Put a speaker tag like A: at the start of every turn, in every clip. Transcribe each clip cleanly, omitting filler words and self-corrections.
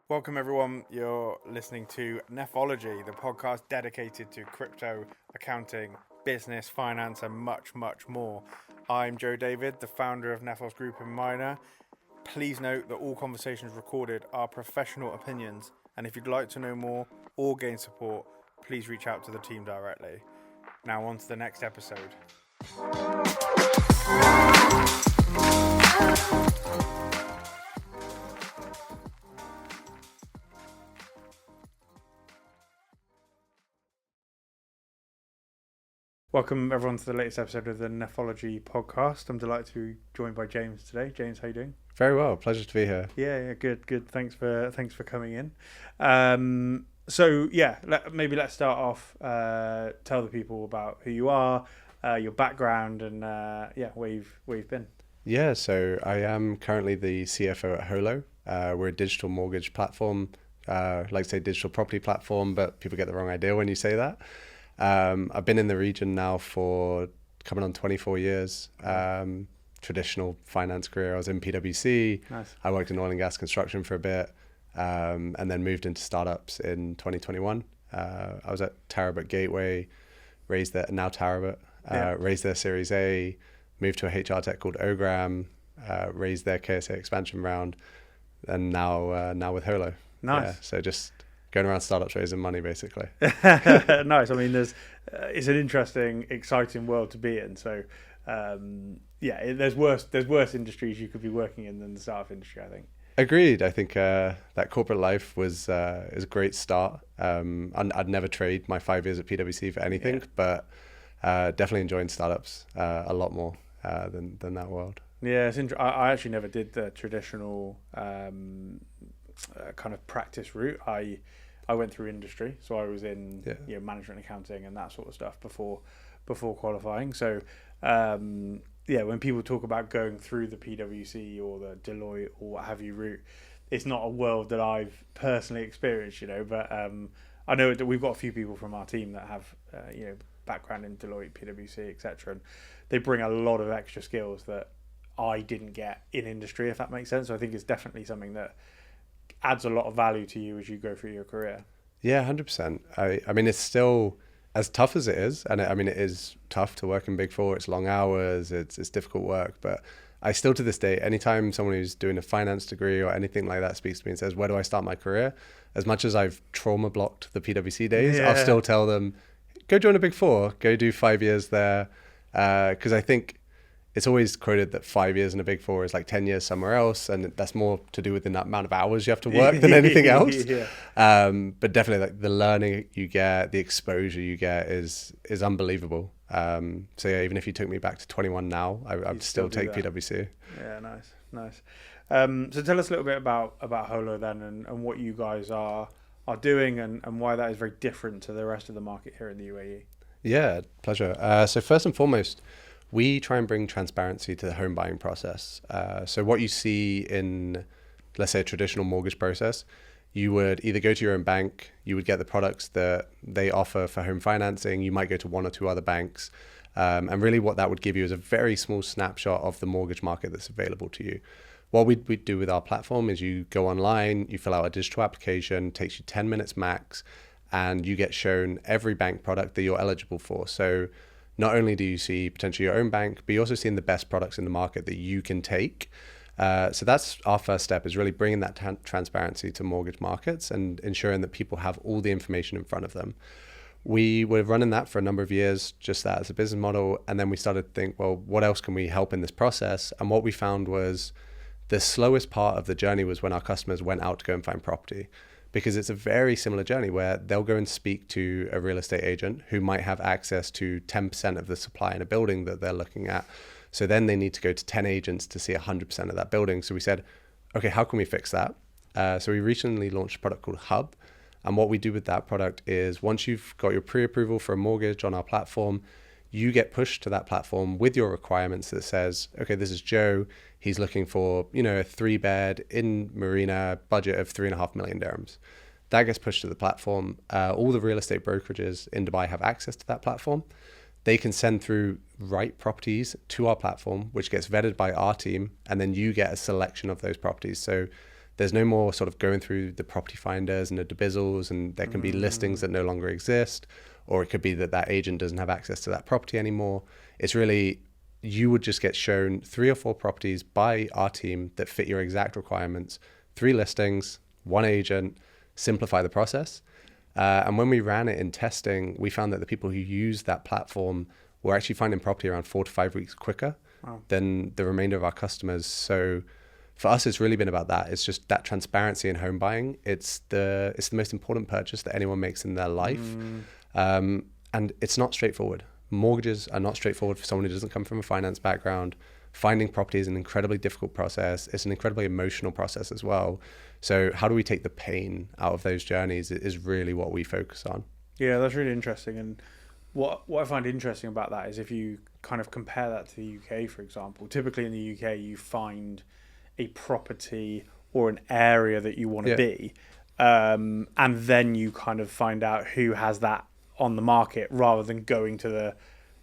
A: Welcome everyone, you're listening to Nephology, the podcast dedicated to crypto, accounting, business, finance and much, much more. I'm Joe David, the founder of Nephos Group in MENA. Please note that all conversations recorded are professional opinions, and if you'd like to know more or gain support, please reach out to the team directly. Now on to the next episode. Welcome everyone to the latest episode of the Nephology podcast. I'm delighted to be joined by James today. James, how you doing?
B: Very well, pleasure to be here.
A: Yeah, good. Thanks for coming in. Maybe let's start off. Tell the people about who you are, your background, and where you've been.
B: Yeah, so I am currently the CFO at Holo. We're a digital mortgage platform, like to say digital property platform, but people get the wrong idea when you say that. I've been in the region now for coming on 24 years. Traditional finance career. I was in PwC.
A: Nice.
B: I worked in oil and gas construction for a bit, and then moved into startups in 2021. I was at Tarabut Gateway, raised their Series A, moved to a HR tech called Ogram, raised their KSA expansion round, and now with Holo.
A: Nice.
B: Yeah, so just going around startups raising money, basically.
A: Nice. I mean, it's an interesting, exciting world to be in. So, there's worse industries you could be working in than the startup industry, I think.
B: Agreed. I think that corporate life is a great start. I'd never trade my 5 years at PwC for anything, but definitely enjoying startups a lot more than that world.
A: Yeah, I actually never did the traditional kind of practice route. I went through industry, so I was in management accounting and that sort of stuff before qualifying. So when people talk about going through the PwC or the Deloitte or what have you route, it's not a world that I've personally experienced, but I know that we've got a few people from our team that have background in Deloitte, PwC, etc., and they bring a lot of extra skills that I didn't get in industry, if that makes sense. So I think it's definitely something that adds a lot of value to you as you go through your career.
B: Yeah, 100%. I mean, it's still as tough as it is, and it is tough to work in Big Four. It's long hours, it's difficult work, but I still to this day, anytime someone who's doing a finance degree or anything like that speaks to me and says, where do I start my career? As much as I've trauma blocked the PwC days, I'll still tell them, go join a Big Four, go do 5 years there, because I think it's always quoted that 5 years in a Big Four is like 10 years somewhere else. And that's more to do with the amount of hours you have to work than anything else. But definitely like the learning you get, the exposure you get is unbelievable. Even if you took me back to 21 now, I'd still take PwC.
A: Yeah, nice. So tell us a little bit about Holo then and what you guys are doing and why that is very different to the rest of the market here in the UAE.
B: Yeah, pleasure. So first and foremost, we try and bring transparency to the home buying process. So what you see in, let's say, a traditional mortgage process, you would either go to your own bank, you would get the products that they offer for home financing, you might go to one or two other banks. And really what that would give you is a very small snapshot of the mortgage market that's available to you. What we do with our platform is you go online, you fill out a digital application, takes you 10 minutes max, and you get shown every bank product that you're eligible for. So not only do you see potentially your own bank, but you also see the best products in the market that you can take. So that's our first step, is really bringing that transparency to mortgage markets and ensuring that people have all the information in front of them. We were running that for a number of years, just that as a business model. And then we started to think, well, what else can we help in this process? And what we found was the slowest part of the journey was when our customers went out to go and find property. Because it's a very similar journey where they'll go and speak to a real estate agent who might have access to 10% of the supply in a building that they're looking at. So then they need to go to 10 agents to see 100% of that building. So we said, okay, how can we fix that? So we recently launched a product called Hub. And what we do with that product is once you've got your pre-approval for a mortgage on our platform, you get pushed to that platform with your requirements that says, okay, this is Joe. He's looking for, a 3-bed in MENA, budget of 3.5 million dirhams. That gets pushed to the platform. All the real estate brokerages in Dubai have access to that platform. They can send through right properties to our platform, which gets vetted by our team. And then you get a selection of those properties. So There's no more sort of going through the property finders and the debizzles, and there can be listings that no longer exist, or it could be that that agent doesn't have access to that property anymore. It's really, you would just get shown 3 or 4 properties by our team that fit your exact requirements, 3 listings, 1 agent, simplify the process. And when we ran it in testing, we found that the people who used that platform were actually finding property around 4 to 5 weeks quicker than the remainder of our customers. So for us, it's really been about that. It's just that transparency in home buying. It's the most important purchase that anyone makes in their life. And it's not straightforward. Mortgages are not straightforward for someone who doesn't come from a finance background. Finding property is an incredibly difficult process. It's an incredibly emotional process as well. So how do we take the pain out of those journeys is really what we focus on.
A: Yeah, that's really interesting. And what I find interesting about that is if you kind of compare that to the UK, for example, typically in the UK, you find a property or an area that you want to be. And then you kind of find out who has that on the market rather than going to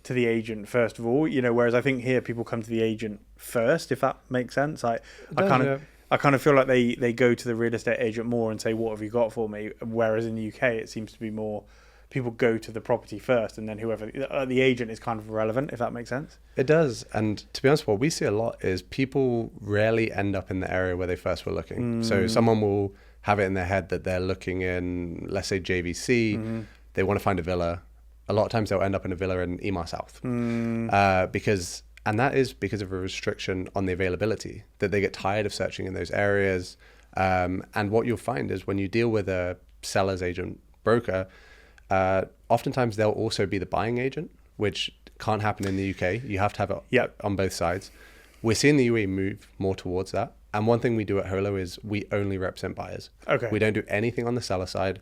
A: the agent first of all, whereas I think here people come to the agent first, if that makes sense. I kind of feel like they go to the real estate agent more and say, what have you got for me? Whereas in the UK, it seems to be more people go to the property first, and then whoever the agent is kind of irrelevant, if that makes sense.
B: It does. And to be honest, what we see a lot is people rarely end up in the area where they first were looking. So someone will have it in their head that they're looking in, let's say JVC, they want to find a villa. A lot of times they'll end up in a villa in Ema South and that is because of a restriction on the availability, that they get tired of searching in those areas. And what you'll find is when you deal with a seller's agent broker, oftentimes they'll also be the buying agent, which can't happen in the UK. You have to have it on both sides. We're seeing the UAE move more towards that. And one thing we do at Holo is we only represent buyers. Okay. We don't do anything on the seller side.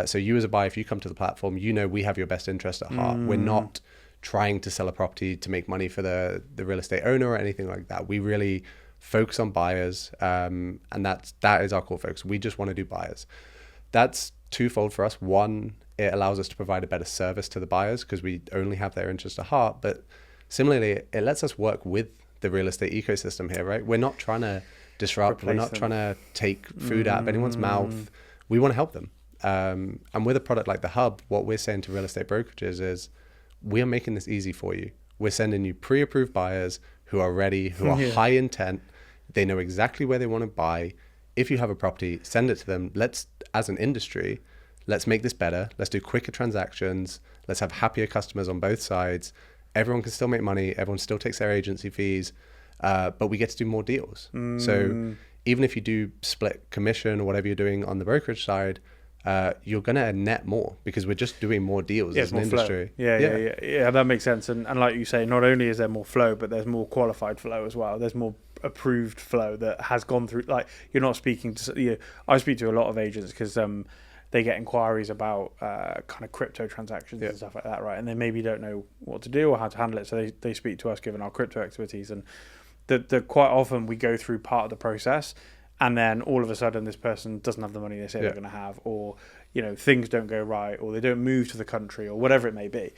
B: So you as a buyer, if you come to the platform, we have your best interest at heart. We're not trying to sell a property to make money for the real estate owner or anything like that. We really focus on buyers, and that is our core focus. We just want to do buyers. That's twofold for us. One, it allows us to provide a better service to the buyers because we only have their interest at heart. But similarly, it lets us work with the real estate ecosystem here, right? We're not trying to disrupt. We're not trying to take food out of anyone's mouth. We want to help them. And with a product like the Hub, what we're saying to real estate brokerages is, we are making this easy for you. We're sending you pre-approved buyers who are ready, who are high intent. They know exactly where they want to buy. If you have a property, send it to them. As an industry, let's make this better. Let's do quicker transactions. Let's have happier customers on both sides. Everyone can still make money. Everyone still takes their agency fees, but we get to do more deals. So even if you do split commission or whatever you're doing on the brokerage side, you're going to net more because we're just doing more deals as an industry.
A: Yeah, that makes sense. And like you say, not only is there more flow, but there's more qualified flow as well. There's more approved flow that has gone through. Like, you're not speaking to, I speak to a lot of agents because they get inquiries about kind of crypto transactions and stuff like that, right? And they maybe don't know what to do or how to handle it. So they speak to us given our crypto expertise. And the quite often we go through part of the process, and then all of a sudden this person doesn't have the money they say they're going to have, or things don't go right, or they don't move to the country, or whatever it may be.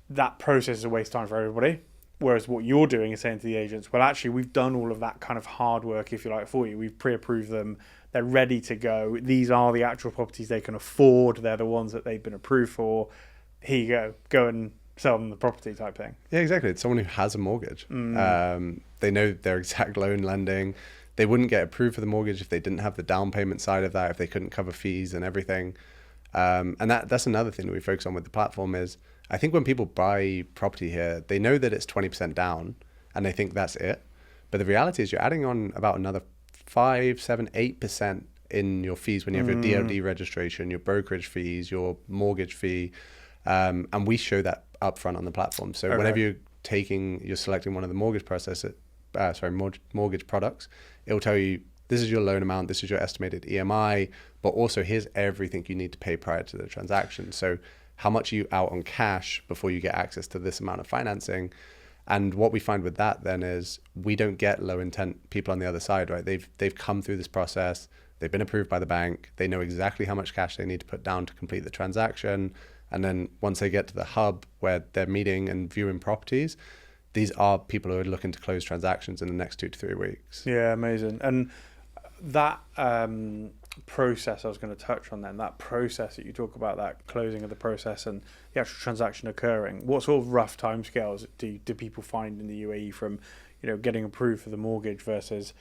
A: That process is a waste of time for everybody. Whereas what you're doing is saying to the agents, well, actually, we've done all of that kind of hard work, if you like, for you. We've pre-approved them. They're ready to go. These are the actual properties they can afford. They're the ones that they've been approved for. Here you go. Go and sell them the property type thing.
B: Yeah, exactly. It's someone who has a mortgage. They know their exact loan lending. They wouldn't get approved for the mortgage if they didn't have the down payment side of that, if they couldn't cover fees and everything. And that's another thing that we focus on with the platform is, I think when people buy property here, they know that it's 20% down and they think that's it. But the reality is you're adding on about another 5, 7, 8% in your fees when you have your DLD registration, your brokerage fees, your mortgage fee. And we show that upfront on the platform. So whenever you're selecting one of the mortgage mortgage products, it will tell you, this is your loan amount, this is your estimated EMI, but also here's everything you need to pay prior to the transaction. So how much are you out on cash before you get access to this amount of financing? And what we find with that then is we don't get low intent people on the other side, right? They've come through this process, they've been approved by the bank, they know exactly how much cash they need to put down to complete the transaction. And then once they get to the hub where they're meeting and viewing properties, these are people who are looking to close transactions in the next 2 to 3 weeks.
A: Yeah, amazing. And that process I was going to touch on then, that process that you talk about, that closing of the process and the actual transaction occurring, what sort of rough timescales do people find in the UAE from, getting approved for the mortgage versus,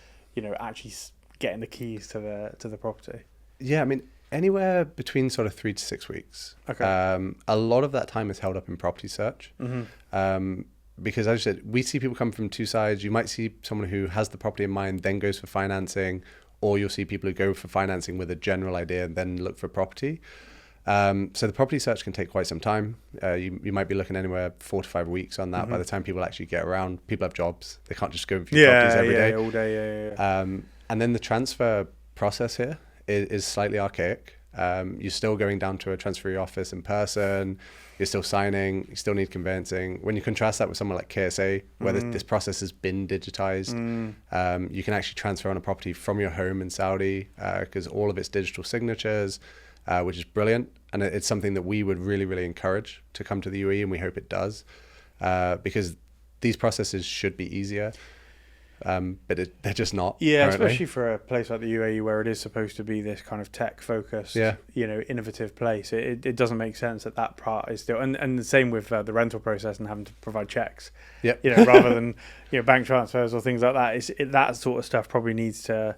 A: actually getting the keys to the property?
B: Yeah, I mean, anywhere between sort of 3 to 6 weeks.
A: Okay.
B: A lot of that time is held up in property search.
A: Mm-hmm.
B: Because as I said, we see people come from two sides. You might see someone who has the property in mind, then goes for financing, or you'll see people who go for financing with a general idea and then look for property. So the property search can take quite some time. You might be looking anywhere 4 to 5 weeks on that. Mm-hmm. By the time people actually get around, people have jobs. They can't just go and view properties every day.
A: All day, yeah.
B: And then the transfer process here is slightly archaic. You're still going down to a transferee office in person. You're still signing. You still need conveyancing. When you contrast that with someone like KSA, where this process has been digitized, you can actually transfer on a property from your home in Saudi because all of its digital signatures, which is brilliant. And it's something that we would really, really encourage to come to the UAE, and we hope it does, because these processes should be easier. But they're just not.
A: Yeah,
B: currently.
A: Especially for a place like the UAE where it is supposed to be this kind of tech-focused, innovative place. It doesn't make sense that part is still, and the same with the rental process and having to provide checks.
B: Yeah.
A: Rather than bank transfers or things like that. That sort of stuff probably needs to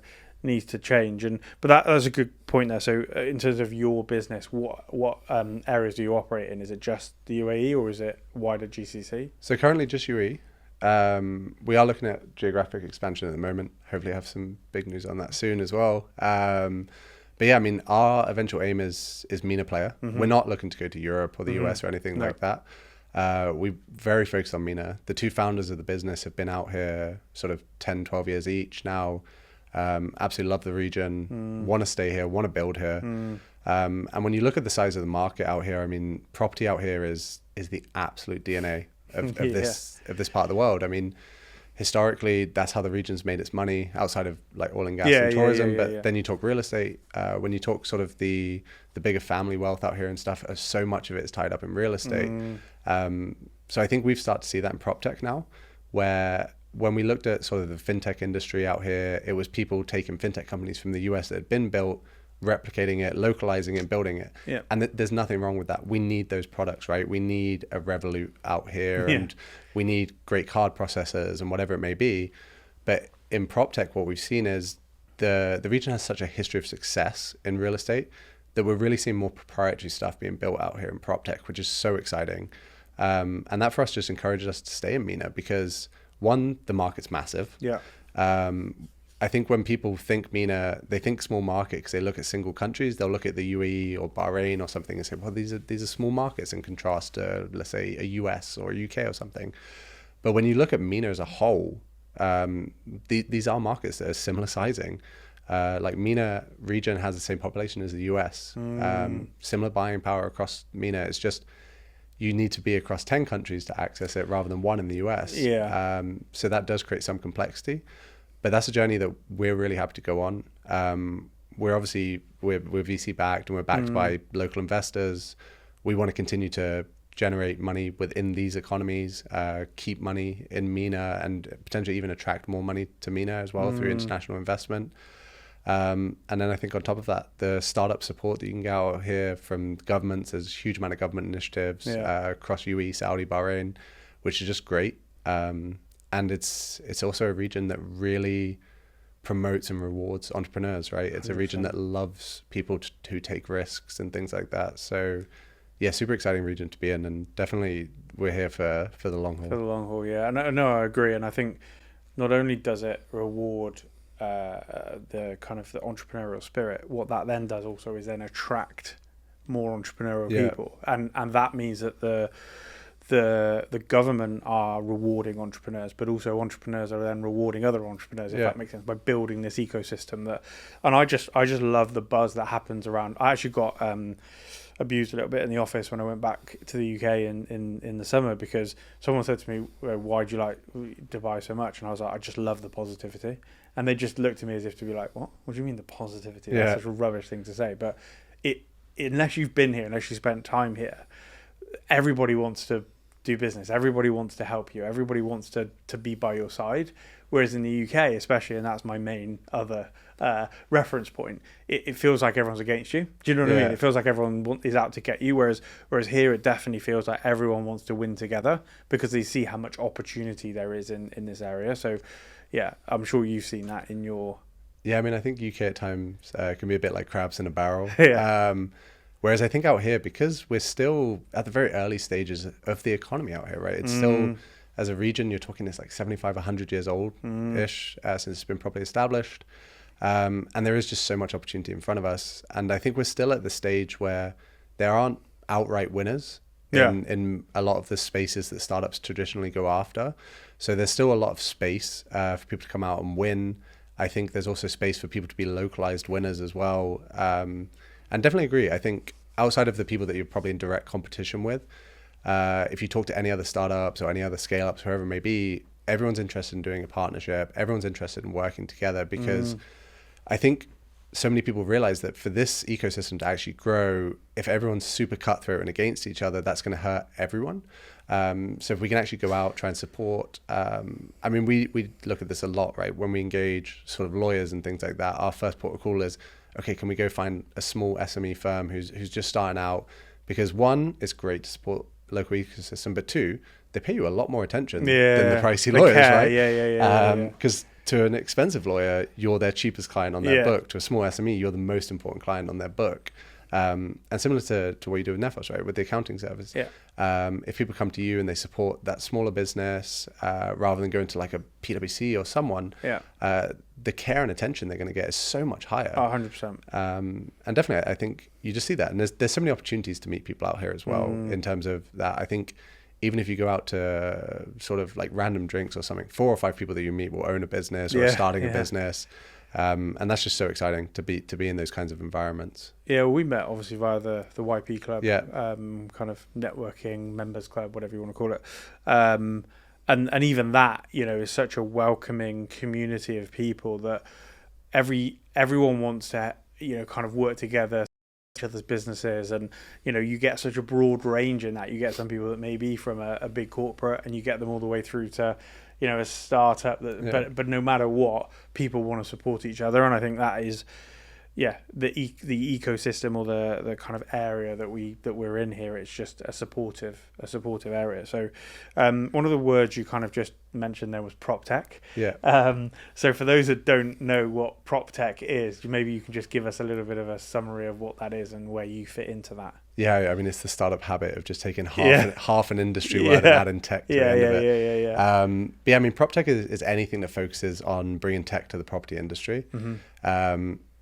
A: change. But that's a good point there. So in terms of your business, what areas do you operate in? Is it just the UAE or is it wider GCC?
B: So currently just UAE. We are looking at geographic expansion at the moment. Hopefully have some big news on that soon as well. But yeah, I mean, our eventual aim is MENA player. Mm-hmm. We're not looking to go to Europe or the US or anything like that. We're very focused on MENA. The two founders of the business have been out here sort of 10, 12 years each now. Absolutely love the region, want to stay here, want to build here. And when you look at the size of the market out here, I mean, property out here is the absolute DNA of this part of the world. I mean, historically, that's how the region's made its money outside of like oil and gas and tourism. But then you talk real estate, when you talk sort of the bigger family wealth out here and stuff, so much of it is tied up in real estate. So I think we've started to see that in Proptech now, where when we looked at sort of the fintech industry out here, it was people taking fintech companies from the US that had been built, replicating it, localizing it, building it. Yeah. And there's nothing wrong with that. We need those products, right? We need a Revolut out here and we need great card processors and whatever it may be. But in PropTech, what we've seen is the region has such a history of success in real estate that we're really seeing more proprietary stuff being built out here in PropTech, which is so exciting. And that for us just encourages us to stay in MENA because one, the market's massive.
A: Yeah.
B: I think when people think MENA, they think small market because they look at single countries. They'll look at the UAE or Bahrain or something and say, well, these are small markets in contrast to, let's say, a US or a UK or something. But when you look at MENA as a whole, these are markets that are similar sizing. Like MENA region has the same population as the US. Similar buying power across MENA. It's just you need to be across 10 countries to access it rather than one in the US.
A: Yeah.
B: So that does create some complexity. But that's a journey that we're really happy to go on. We're VC backed and we're backed by local investors. We want to continue to generate money within these economies, keep money in MENA and potentially even attract more money to MENA as well through international investment. And then I think on top of that, the startup support that you can get out here from governments, there's a huge amount of government initiatives across UAE, Saudi, Bahrain, which is just great. And it's also a region that really promotes and rewards entrepreneurs, right? It's 100%. A region that loves people who take risks and things like that. So, yeah, super exciting region to be in, and definitely we're here for the long haul.
A: For the long haul, yeah. And I agree. And I think not only does it reward the kind of the entrepreneurial spirit, what that then does also is then attract more entrepreneurial people, and that means that the government are rewarding entrepreneurs, but also entrepreneurs are then rewarding other entrepreneurs, if that makes sense, by building this ecosystem and I just love the buzz that happens around. I actually got abused a little bit in the office when I went back to the UK in the summer because someone said to me, why do you like Dubai so much? And I was like, I just love the positivity. And they just looked at me as if to be like, what do you mean the positivity? That's such a rubbish thing to say. But unless you've been here, unless you spent time here, everybody wants to do business. Everybody wants to help you. Everybody wants to be by your side, Whereas in the UK, especially, and that's my main other reference point, it feels like everyone's against you. Do you know what I mean? It feels like everyone is out to get you. Whereas here, it definitely feels like everyone wants to win together because they see how much opportunity there is in this area. So, yeah, I'm sure you've seen that in your...
B: Yeah, I mean, I think UK at times can be a bit like crabs in a barrel.
A: Yeah.
B: Whereas I think out here, because we're still at the very early stages of the economy out here, right? It's still, as a region, you're talking it's like 75, 100 years old-ish since it's been properly established. And there is just so much opportunity in front of us. And I think we're still at the stage where there aren't outright winners in a lot of the spaces that startups traditionally go after. So there's still a lot of space for people to come out and win. I think there's also space for people to be localized winners as well. And definitely agree. I think outside of the people that you're probably in direct competition with, if you talk to any other startups or any other scale-ups, whoever it may be, everyone's interested in doing a partnership. Everyone's interested in working together because I think so many people realize that for this ecosystem to actually grow, if everyone's super cutthroat and against each other, that's going to hurt everyone. So if we can actually go out, try and support, I mean, we look at this a lot, right? When we engage sort of lawyers and things like that, our first port of call is, okay, can we go find a small SME firm who's just starting out? Because one, it's great to support local ecosystem, but two, they pay you a lot more attention than the pricey lawyers, right? Because to an expensive lawyer, you're their cheapest client on their book. To a small SME, you're the most important client on their book. And similar to what you do with Nephos, right, with the accounting service. If people come to you and they support that smaller business rather than going to like a PwC or someone, the care and attention they're going to get is so much higher.
A: 100%.
B: And definitely, I think you just see that. And there's so many opportunities to meet people out here as well in terms of that. I think even if you go out to sort of like random drinks or something, 4 or 5 people that you meet will own a business or are starting a business. And that's just so exciting to be in those kinds of environments.
A: Yeah, well, we met obviously via the YP club, kind of networking members club, whatever you want to call it. And even that, you know, is such a welcoming community of people that everyone wants to, you know, kind of work together, each other's businesses, and you know, you get such a broad range in that. You get some people that may be from a big corporate, and you get them all the way through to, you know, a startup. But no matter what, people want to support each other, and I think that is, the ecosystem or the kind of area that we're in here. It's just a supportive area. So, one of the words you kind of just mentioned there was Proptech. So for those that don't know what Proptech is, maybe you can just give us a little bit of a summary of what that is and where you fit into that.
B: Yeah, I mean, it's the startup habit of just taking half an industry word and adding tech to the end of it. But yeah, I mean, Proptech is anything that focuses on bringing tech to the property industry.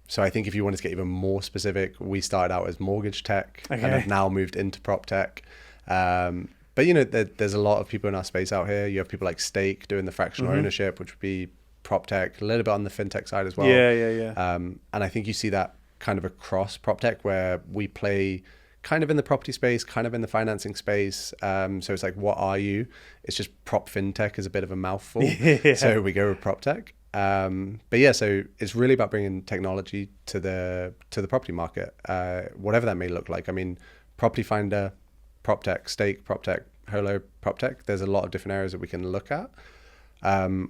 B: So I think if you wanted to get even more specific, we started out as mortgage tech and have now moved into Proptech. But you know, there's a lot of people in our space out here. You have people like Stake doing the fractional ownership, which would be Proptech, a little bit on the fintech side as well. And I think you see that kind of across Proptech, where we play kind of in the property space, kind of in the financing space. So it's like, what are you? It's just prop fintech is a bit of a mouthful. So we go with Proptech. But yeah, so it's really about bringing technology to the property market, whatever that may look like. I mean, Property Finder, Proptech, Stake, Proptech, Holo, Proptech. There's a lot of different areas that we can look at.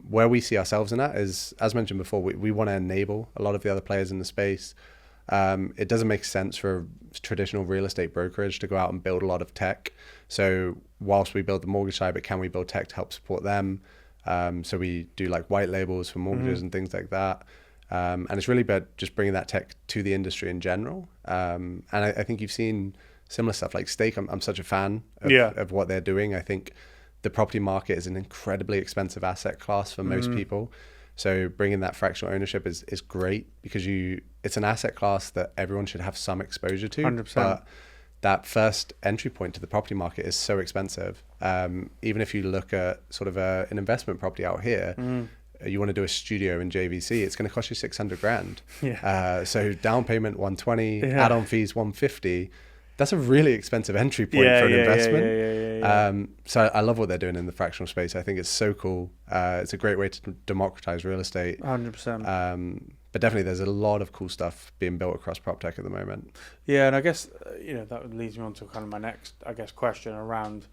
B: Where we see ourselves in that is, as mentioned before, we want to enable a lot of the other players in the space. It doesn't make sense for a traditional real estate brokerage to go out and build a lot of tech. So whilst we build the mortgage side, but can we build tech to help support them? So we do like white labels for mortgages and things like that. And it's really about just bringing that tech to the industry in general. And I think you've seen similar stuff like Stake. I'm such a fan of what they're doing. I think the property market is an incredibly expensive asset class for most people. So bringing that fractional ownership is great because it's an asset class that everyone should have some exposure to.
A: 100%.
B: But that first entry point to the property market is so expensive. Even if you look at sort of an investment property out here, you want to do a studio in JVC, it's going to cost you 600 grand. So down payment 120, add-on fees 150. That's a really expensive entry point for an investment. So I love what they're doing in the fractional space. I think it's so cool. It's a great way to democratize real estate.
A: 100%.
B: But definitely there's a lot of cool stuff being built across Proptech at the moment.
A: Yeah, and I guess, that leads me on to kind of my next, question around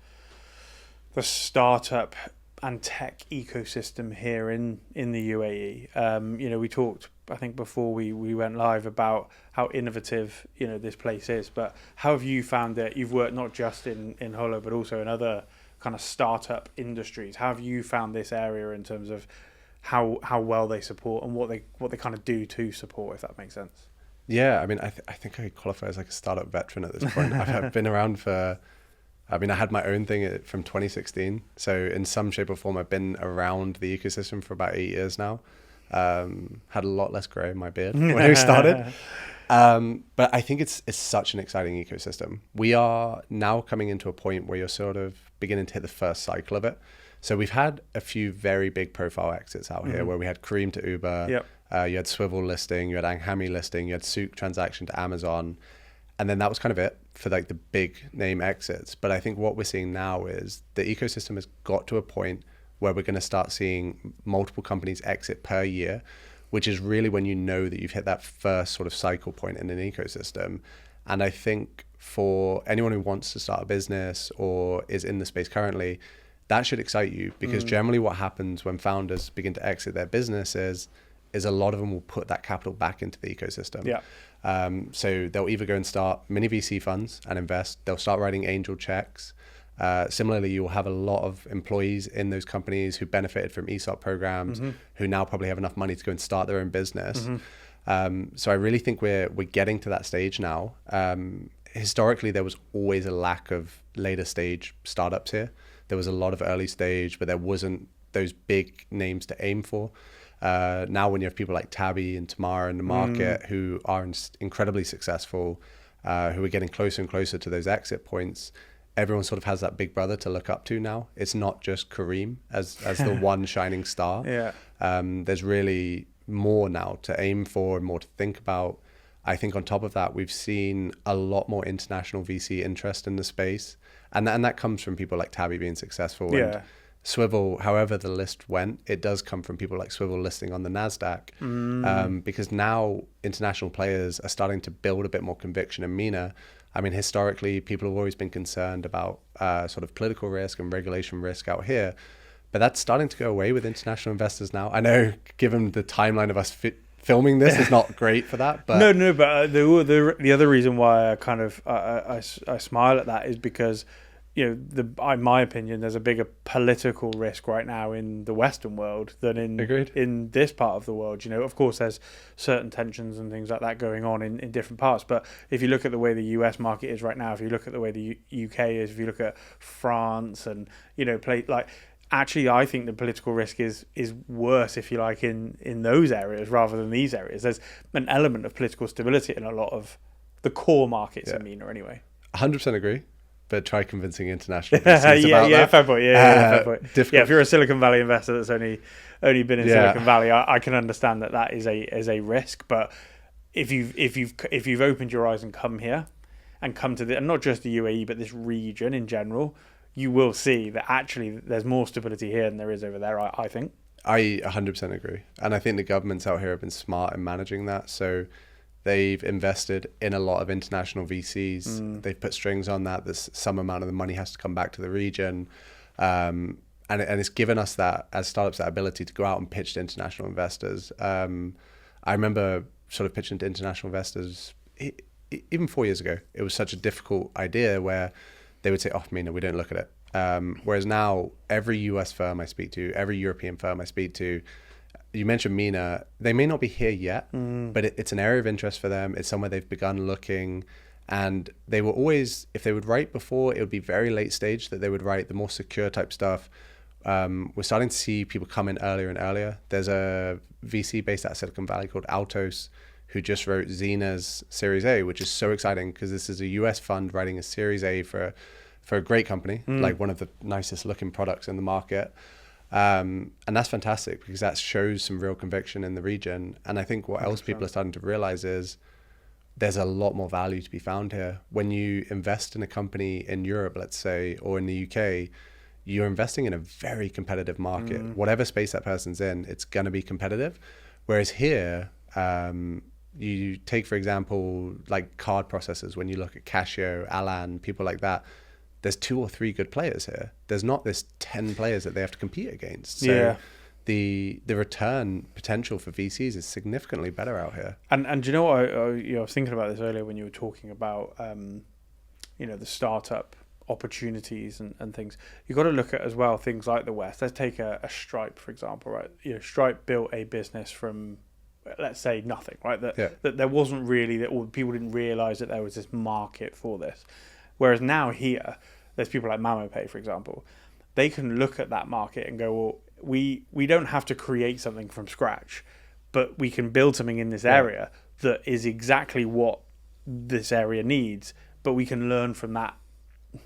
A: the startup and tech ecosystem here in the UAE. We talked, I think, before we went live about how innovative this place is. But how have you found it? You've worked not just in Holo, but also in other kind of startup industries. How have you found this area in terms of how well they support and what they kind of do to support, if that makes sense?
B: Yeah, I mean, I think I qualify as like a startup veteran at this point. I've been around I had my own thing from 2016. So in some shape or form, I've been around the ecosystem for about 8 years now. Had a lot less gray in my beard when we started. But I think it's such an exciting ecosystem. We are now coming into a point where you're sort of beginning to hit the first cycle of it. So we've had a few very big profile exits out here where we had Kareem to Uber,
A: Yep.
B: You had Swivel listing, you had Anghami listing, you had Souk transaction to Amazon. And then that was kind of it for like the big name exits. But I think what we're seeing now is the ecosystem has got to a point where we're going to start seeing multiple companies exit per year, which is really when you know that you've hit that first sort of cycle point in an ecosystem. And I think for anyone who wants to start a business or is in the space currently, that should excite you, because generally what happens when founders begin to exit their businesses is a lot of them will put that capital back into the ecosystem.
A: Yeah.
B: So they'll either go and start mini VC funds and invest. They'll start writing angel checks. Similarly, you'll have a lot of employees in those companies who benefited from ESOP programs, who now probably have enough money to go and start their own business. So I really think we're getting to that stage now. Historically, there was always a lack of later stage startups here. There was a lot of early stage, but there wasn't those big names to aim for. Now when you have people like Tabby and Tamara in the market who are incredibly successful, who are getting closer and closer to those exit points, everyone sort of has that big brother to look up to now. It's not just Kareem as the one shining star.
A: Yeah.
B: There's really more now to aim for and more to think about. I think on top of that, we've seen a lot more international VC interest in the space. And that comes from people like Tabby being successful.
A: Yeah.
B: And Swivel, however the list went, it does come from people like Swivel listing on the NASDAQ. Because now international players are starting to build a bit more conviction in MENA. I mean, historically, people have always been concerned about sort of political risk and regulation risk out here. But that's starting to go away with international investors now. I know, given the timeline of us filming this, is not great for that. But
A: No, but the other reason why I kind of I smile at that is because, in my opinion, there's a bigger political risk right now in the Western world than in this part of the world. Of course, there's certain tensions and things like that going on in different parts. But if you look at the way the US market is right now, if you look at the way the UK is, if you look at France and, actually, I think the political risk is worse, if you like, in those areas rather than these areas. There's an element of political stability in a lot of the core markets in MENA anyway.
B: 100% agree. But try convincing international VCs about that.
A: Fair point. Fair point.
B: Difficult.
A: Yeah, if you're a Silicon Valley investor that's only been in Silicon Valley, I can understand that is a risk. But if you've opened your eyes and come here, and come to and not just the UAE but this region in general, you will see that actually there's more stability here than there is over there. I think.
B: I 100% agree, and I think the governments out here have been smart in managing that. So they've invested in a lot of international VCs. They've put strings on that. There's some amount of the money has to come back to the region. And it's given us that, as startups, that ability to go out and pitch to international investors. I remember sort of pitching to international investors, even 4 years ago. It was such a difficult idea where they would say, oh, MENA, we don't look at it. Whereas now, every US firm I speak to, every European firm I speak to, you mentioned MENA, they may not be here yet, but it's an area of interest for them. It's somewhere they've begun looking. And they were always, if they would write before, it would be very late stage that they would write the more secure type stuff. We're starting to see people come in earlier and earlier. There's a VC based out of Silicon Valley called Altos, who just wrote Zena's Series A, which is so exciting because this is a US fund writing a Series A for a great company, like one of the nicest looking products in the market. And that's fantastic because that shows some real conviction in the region. And I think what else people are starting to realize is there's a lot more value to be found here. When you invest in a company in Europe, let's say, or in the UK, you're investing in a very competitive market. Whatever space that person's in, it's going to be competitive. Whereas here, you take, for example, like card processors, when you look at Casio, Alan, people like that, there's 2 or 3 good players here. There's not this 10 players that they have to compete against. So the return potential for VCs is significantly better out here.
A: And do you know what? I was thinking about this earlier when you were talking about the startup opportunities and things. You've got to look at as well things like the West. Let's take a Stripe, for example, right? Stripe built a business from, let's say, nothing, right? That there wasn't really, or people didn't realize that there was this market for this. Whereas now here, there's people like MamoPay, for example. They can look at that market and go, well, we don't have to create something from scratch, but we can build something in this area that is exactly what this area needs, but we can learn from that.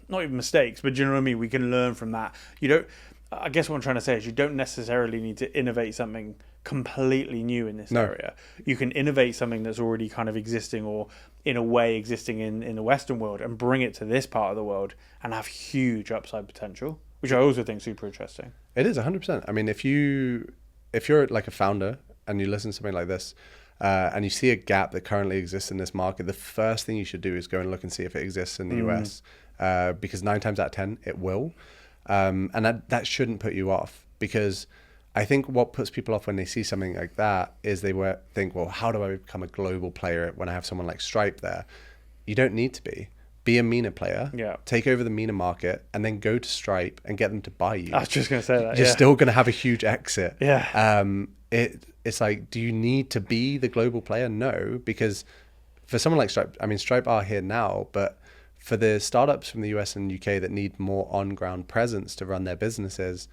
A: Not even mistakes, but do you know what I mean? We can learn from that. I guess what I'm trying to say is you don't necessarily need to innovate something completely new in this area. You can innovate something that's already kind of existing, or in a way existing in the Western world, and bring it to this part of the world and have huge upside potential, which I also think is super interesting.
B: It is 100%. I mean, if you're like a founder and you listen to something like this, and you see a gap that currently exists in this market, the first thing you should do is go and look and see if it exists in the US, because 9 times out of 10 it will, and that shouldn't put you off, because I think what puts people off when they see something like that is they think, well, how do I become a global player when I have someone like Stripe there? You don't need to be. Be a MENA player, take over the MENA market, and then go to Stripe and get them to buy you.
A: I was just going to say that.
B: You're still going to have a huge exit.
A: Yeah.
B: It's like, do you need to be the global player? No, because for someone like Stripe, I mean, Stripe are here now, but for the startups from the US and UK that need more on-ground presence to run their businesses,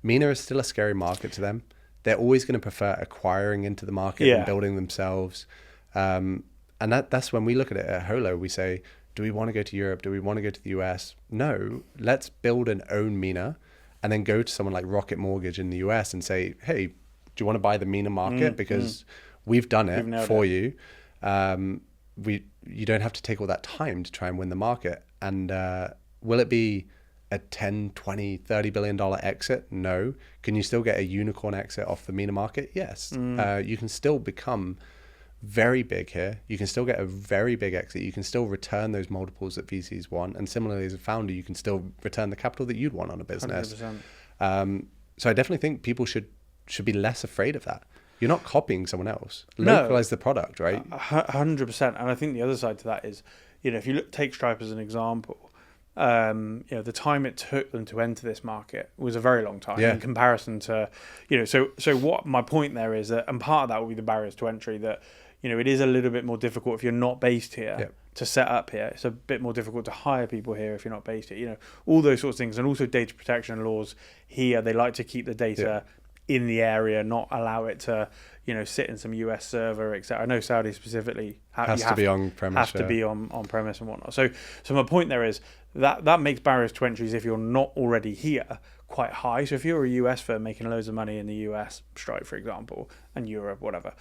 B: MENA is still a scary market to them. They're always going to prefer acquiring into the market and building themselves. And that's when we look at it at Holo, we say, do we want to go to Europe? Do we want to go to the US? No, let's build an own MENA and then go to someone like Rocket Mortgage in the US and say, hey, do you want to buy the MENA market? Because we've done it for you. You don't have to take all that time to try and win the market. And will it be a 10, 20, $30 billion exit? No. Can you still get a unicorn exit off the MENA market? Yes. You can still become very big here. You can still get a very big exit. You can still return those multiples that VCs want. And similarly, as a founder, you can still return the capital that you'd want on a business. 100%. So I definitely think people should be less afraid of that. You're not copying someone else. Localize the product, right?
A: 100%. And I think the other side to that is, if you take Stripe as an example, the time it took them to enter this market was a very long time in comparison to, so what my point there is that, and part of that will be the barriers to entry, that, it is a little bit more difficult if you're not based here to set up here. It's a bit more difficult to hire people here if you're not based here, all those sorts of things. And also data protection laws here, they like to keep the data in the area, not allow it to, sit in some US server, etc. I know Saudi specifically
B: has to be on premise.
A: To be on premise and whatnot. So my point there is that makes barriers to entries if you're not already here quite high. So if you're a US firm making loads of money in the US, Stripe for example, and Europe, whatever,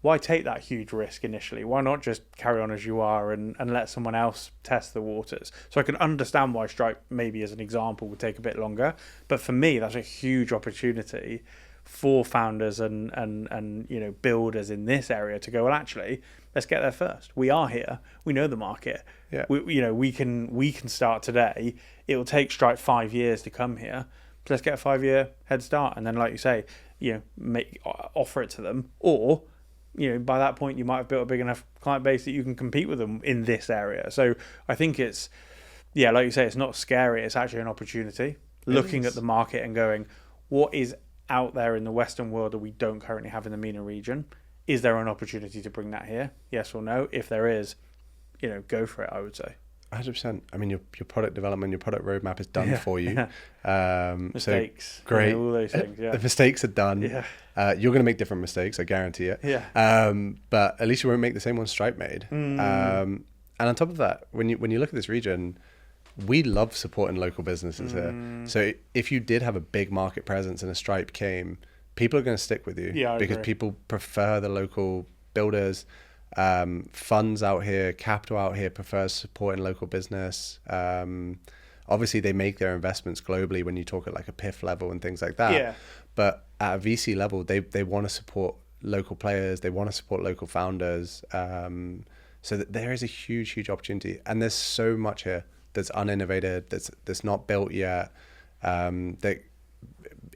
A: why take that huge risk initially? Why not just carry on as you are and let someone else test the waters? So I can understand why Stripe, maybe as an example, would take a bit longer. But for me, that's a huge opportunity for founders and builders in this area to go, well, actually, let's get there first. We are here. We know the market.
B: Yeah.
A: We can start today. It will take Stripe 5 years to come here. So let's get a 5-year head start, and then, like you say, offer it to them, or by that point you might have built a big enough client base that you can compete with them in this area. So I think it's, like you say, it's not scary. It's actually an opportunity. Looking at the market and going, what is out there in the Western world that we don't currently have in the MENA region? Is there an opportunity to bring that here? Yes or no? If there is, go for it, I would say.
B: 100%. I mean, your product development, your product roadmap is done for you.
A: Mistakes.
B: So great.
A: All those things. Yeah.
B: The mistakes are done.
A: Yeah.
B: You're going to make different mistakes, I guarantee it.
A: Yeah.
B: But at least you won't make the same one Stripe made. And on top of that, when you look at this region, we love supporting local businesses here. So if you did have a big market presence and a Stripe came, people are going to stick with you because people prefer the local builders. Funds out here, capital out here prefers supporting local business. Obviously, they make their investments globally when you talk at like a PIF level and things like that.
A: Yeah.
B: But at a VC level, they want to support local players. They want to support local founders. So that there is a huge, huge opportunity. And there's so much here. that's uninnovated, that's not built yet, that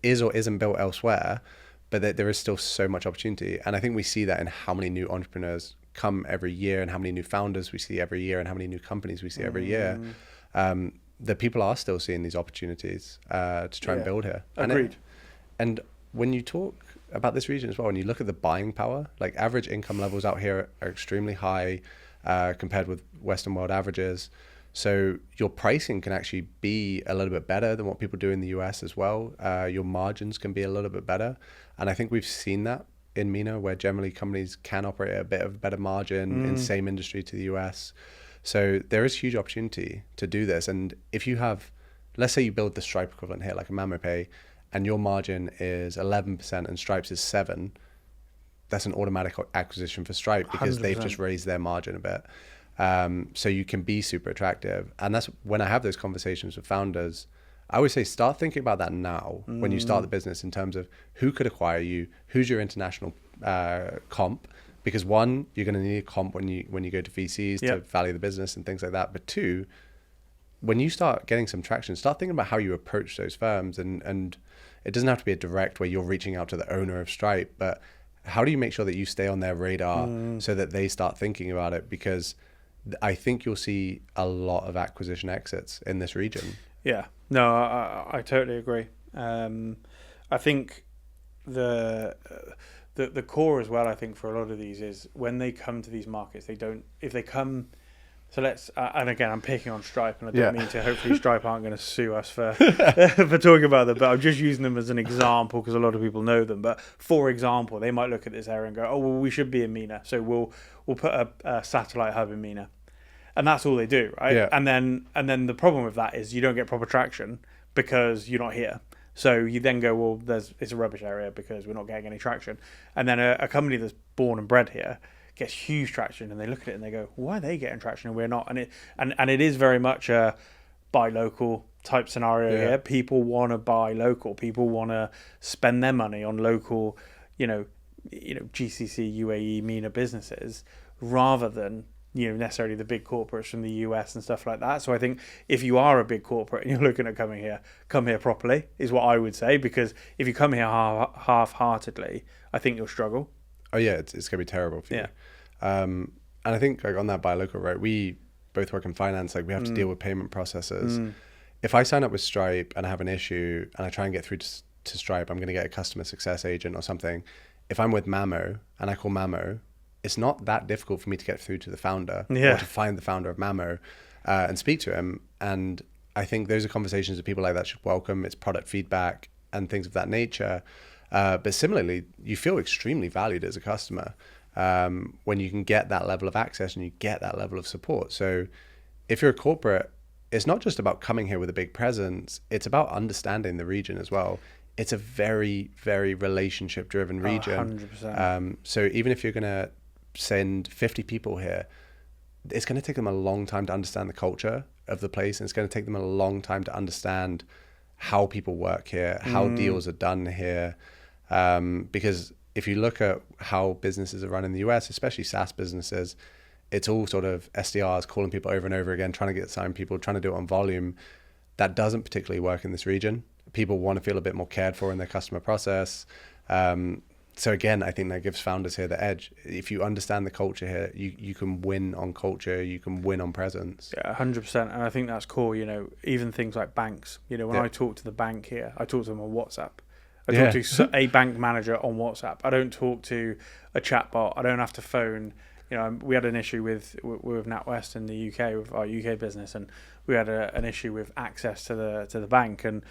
B: is or isn't built elsewhere, but that there is still so much opportunity. And I think we see that in how many new entrepreneurs come every year, and how many new founders we see every year, and how many new companies we see every year. That people are still seeing these opportunities to try and build here.
A: Agreed.
B: And when you talk about this region as well, and you look at the buying power, like average income levels out here are extremely high compared with Western world averages. So your pricing can actually be a little bit better than what people do in the US as well. Your margins can be a little bit better. And I think we've seen that in MENA, where generally companies can operate at a bit of a better margin in the same industry to the US. So there is huge opportunity to do this. And if you have, let's say you build the Stripe equivalent here, like a MamoPay, and your margin is 11% and Stripe's is 7%, that's an automatic acquisition for Stripe because
A: 100%.
B: they've just raised their margin a bit. So you can be super attractive. And that's when I have those conversations with founders, I always say start thinking about that now when you start the business, in terms of who could acquire you, who's your international comp. Because one, you're going to need a comp when you go to VCs to value the business and things like that. But two, when you start getting some traction, start thinking about how you approach those firms. And it doesn't have to be a direct where you're reaching out to the owner of Stripe, but how do you make sure that you stay on their radar so that they start thinking about it? Because I think you'll see a lot of acquisition exits in this region.
A: Yeah, no, I totally agree. I think the core as well, I think, for a lot of these is when they come to these markets, so let's, and again, I'm picking on Stripe, and I don't mean to, hopefully Stripe aren't going to sue us for for talking about them, but I'm just using them as an example because a lot of people know them. But for example, they might look at this area and go, oh, well, we should be in MENA, so we'll put a satellite hub in MENA. And that's all they do, right?
B: Yeah.
A: And then the problem with that is you don't get proper traction because you're not here. So you then go, well, it's a rubbish area because we're not getting any traction. And then a company that's born and bred here gets huge traction, and they look at it and they go, why are they getting traction and we're not? And it is very much a buy local type scenario here. People want to buy local. People want to spend their money on local, GCC, UAE, MENA businesses rather than necessarily the big corporates from the US and stuff like that. So I think if you are a big corporate and you're looking at coming here, come here properly is what I would say, because if you come here half-heartedly, I think you'll struggle.
B: Oh yeah, it's going to be terrible for you. And I think like on that buy local, right, we both work in finance, like we have to deal with payment processes. If I sign up with Stripe and I have an issue and I try and get through to Stripe, I'm going to get a customer success agent or something. If I'm with Mamo and I call Mamo, it's not that difficult for me to get through to the founder or to find the founder of Mamo and speak to him. And I think those are conversations that people like that should welcome. It's product feedback and things of that nature. But similarly, you feel extremely valued as a customer when you can get that level of access and you get that level of support. So if you're a corporate, it's not just about coming here with a big presence. It's about understanding the region as well. It's a very, very relationship-driven region.
A: 100%.
B: So even if you're going to send 50 people here, it's going to take them a long time to understand the culture of the place, and it's going to take them a long time to understand how people work here, how deals are done here. Because if you look at how businesses are run in the US, especially SaaS businesses, it's all sort of SDRs calling people over and over again, trying to get signed people, trying to do it on volume. That doesn't particularly work in this region. People want to feel a bit more cared for in their customer process. So again, I think that gives founders here the edge. If you understand the culture here, you can win on culture, you can win on presence.
A: Yeah, 100%. And I think that's core, even things like banks. When I talk to the bank here, I talk to them on WhatsApp. I talk to a bank manager on WhatsApp. I don't talk to a chatbot. I don't have to phone. We had an issue with NatWest in the UK, with our UK business, and we had an issue with access to the bank, and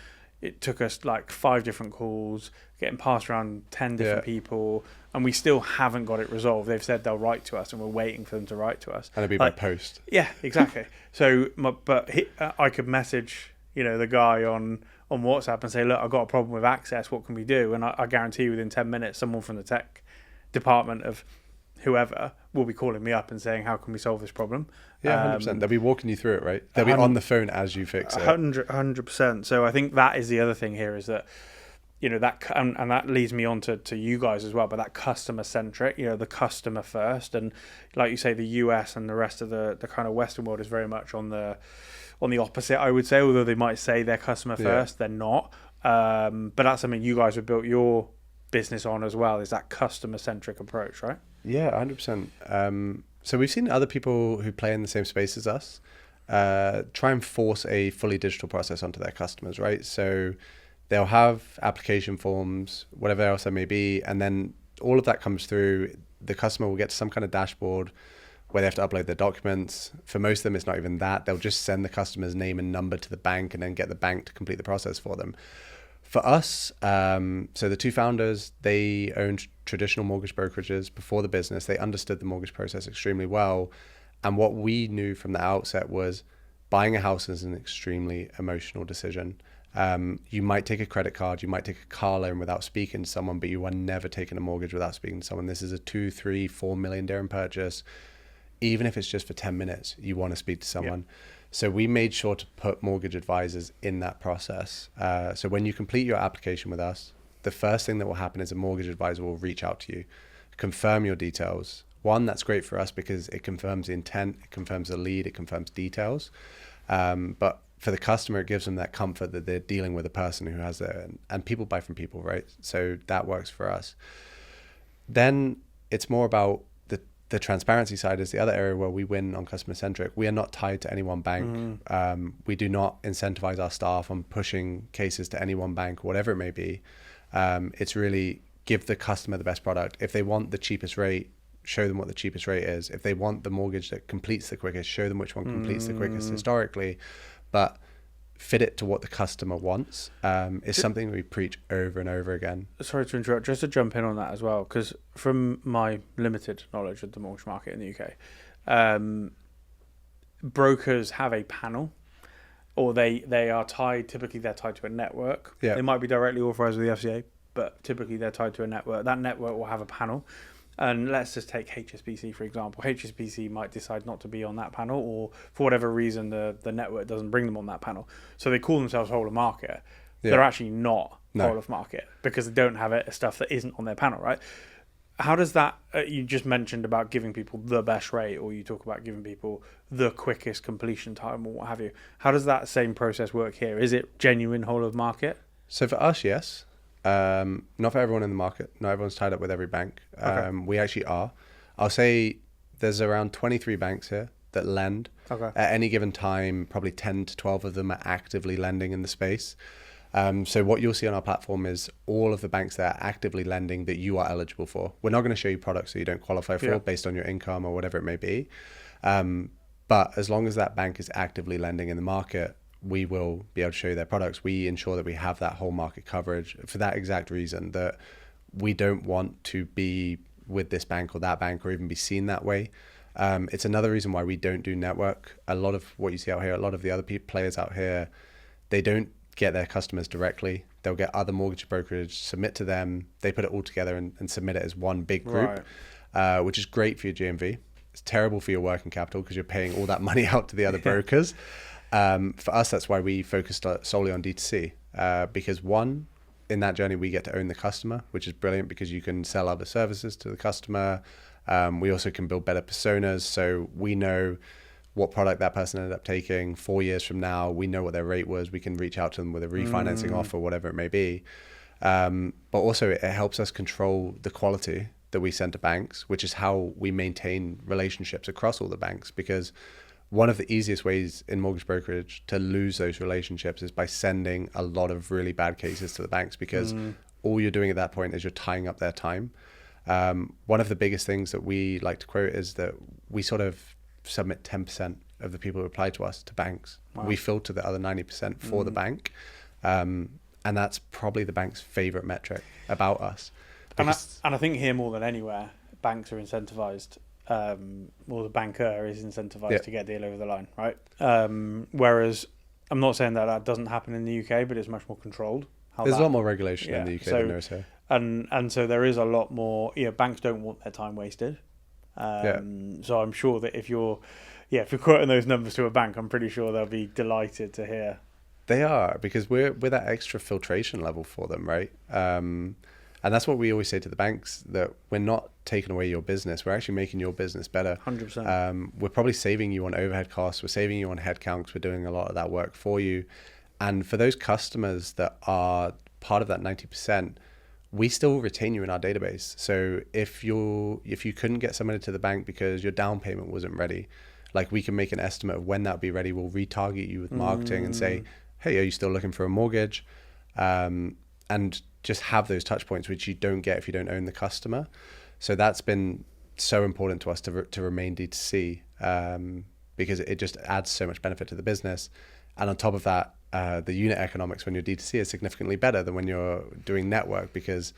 A: it took us like 5 different calls, getting passed around 10 different people, and we still haven't got it resolved. They've said they'll write to us, and we're waiting for them to write to us.
B: And it'll be by post.
A: Yeah, exactly. So, I could message, the guy on WhatsApp and say, look, I've got a problem with access. What can we do? And I guarantee you within 10 minutes, someone from the tech department of whoever will be calling me up and saying, how can we solve this problem?
B: Yeah, 100%. They'll be walking you through it, right? They'll be on the phone as you fix it.
A: 100%. So I think that is the other thing here, is that, and that leads me on to you guys as well, but that customer centric, the customer first. And like you say, the US and the rest of the kind of Western world is very much on the opposite, I would say, although they might say they're customer first, they're not. But that's something you guys have built your business on as well, is that customer centric approach, right?
B: Yeah, 100%. So we've seen other people who play in the same space as us try and force a fully digital process onto their customers, right? So they'll have application forms, whatever else there may be, and then all of that comes through. The customer will get to some kind of dashboard where they have to upload their documents. For most of them, it's not even that. They'll just send the customer's name and number to the bank and then get the bank to complete the process for them. For us, so the two founders, they owned traditional mortgage brokerages before the business. They understood the mortgage process extremely well. And what we knew from the outset was buying a house is an extremely emotional decision. You might take a credit card, you might take a car loan without speaking to someone, but you are never taking a mortgage without speaking to someone. This is a 2, 3, 4 million dirham purchase. Even if it's just for 10 minutes, you want to speak to someone. Yeah. So we made sure to put mortgage advisors in that process. So when you complete your application with us, the first thing that will happen is a mortgage advisor will reach out to you, confirm your details. One, that's great for us because it confirms the intent, it confirms the lead, it confirms details. But for the customer, it gives them that comfort that they're dealing with a person who has it. And people buy from people, right? So that works for us. Then it's more about the transparency side is the other area where we win on customer centric. We are not tied to any one bank. We do not incentivize our staff on pushing cases to any one bank, whatever it may be. It's really give the customer the best product. If they want the cheapest rate, show them what the cheapest rate is. If they want the mortgage that completes the quickest, show them which one completes the quickest historically. But fit it to what the customer wants is something we preach over and over again.
A: Sorry to interrupt, just to jump in on that as well, because from my limited knowledge of the mortgage market in the UK, brokers have a panel, or they are tied, typically they're tied to a network. Yeah. They might be directly authorised with the FCA, but typically they're tied to a network. That network will have a panel. And let's just take HSBC, for example. HSBC might decide not to be on that panel, or for whatever reason, the network doesn't bring them on that panel. So they call themselves whole of market. Yeah. They're actually not whole of market because they don't have stuff that isn't on their panel, right? How does that, you just mentioned about giving people the best rate, or you talk about giving people the quickest completion time or what have you. How does that same process work here? Is it genuine whole of market?
B: So for us, yes. Not for everyone in the market. Not everyone's tied up with every bank. Okay. We actually are. I'll say there's around 23 banks here that lend. Okay. At any given time, probably 10 to 12 of them are actively lending in the space. So what you'll see on our platform is all of the banks that are actively lending that you are eligible for. We're not going to show you products that you don't qualify for based on your income or whatever it may be. But as long as that bank is actively lending in the market, we will be able to show you their products. We ensure that we have that whole market coverage for that exact reason, that we don't want to be with this bank or that bank or even be seen that way. It's another reason why we don't do network. A lot of what you see out here, a lot of the other players out here, they don't get their customers directly. They'll get other mortgage brokerage, submit to them. They put it all together and submit it as one big group, which is great for your GMV. It's terrible for your working capital because you're paying all that money out to the other brokers. For us, that's why we focused solely on D2C, because one, in that journey, we get to own the customer, which is brilliant because you can sell other services to the customer. We also can build better personas. So we know what product that person ended up taking 4 years from now. We know what their rate was. We can reach out to them with a refinancing offer, whatever it may be. But also it helps us control the quality that we send to banks, which is how we maintain relationships across all the banks, because one of the easiest ways in mortgage brokerage to lose those relationships is by sending a lot of really bad cases to the banks, because all you're doing at that point is you're tying up their time. One of the biggest things that we like to quote is that we sort of submit 10% of the people who apply to us to banks. Wow. We filter the other 90% for the bank. And that's probably the bank's favorite metric about us.
A: And I think here more than anywhere, banks are incentivized. Or the banker is incentivized to get a deal over the line, right? Whereas I'm not saying that doesn't happen in the UK, but it's much more controlled.
B: There's a lot more regulation in the UK than there is here.
A: And so there is a lot more, banks don't want their time wasted. So I'm sure that if you're quoting those numbers to a bank, I'm pretty sure they'll be delighted to hear
B: They are, because we're that extra filtration level for them, right? And that's what we always say to the banks, that we're not taking away your business. We're actually making your business better.
A: 100%.
B: We're probably saving you on overhead costs. We're saving you on headcount because we're doing a lot of that work for you. And for those customers that are part of that 90%, we still retain you in our database. So if you couldn't get somebody to the bank because your down payment wasn't ready, like, we can make an estimate of when that would be ready. We'll retarget you with marketing and say, hey, are you still looking for a mortgage? And just have those touch points, which you don't get if you don't own the customer. So that's been so important to us to remain D2C, because it just adds so much benefit to the business. And on top of that, the unit economics when you're D2C is significantly better than when you're doing network, because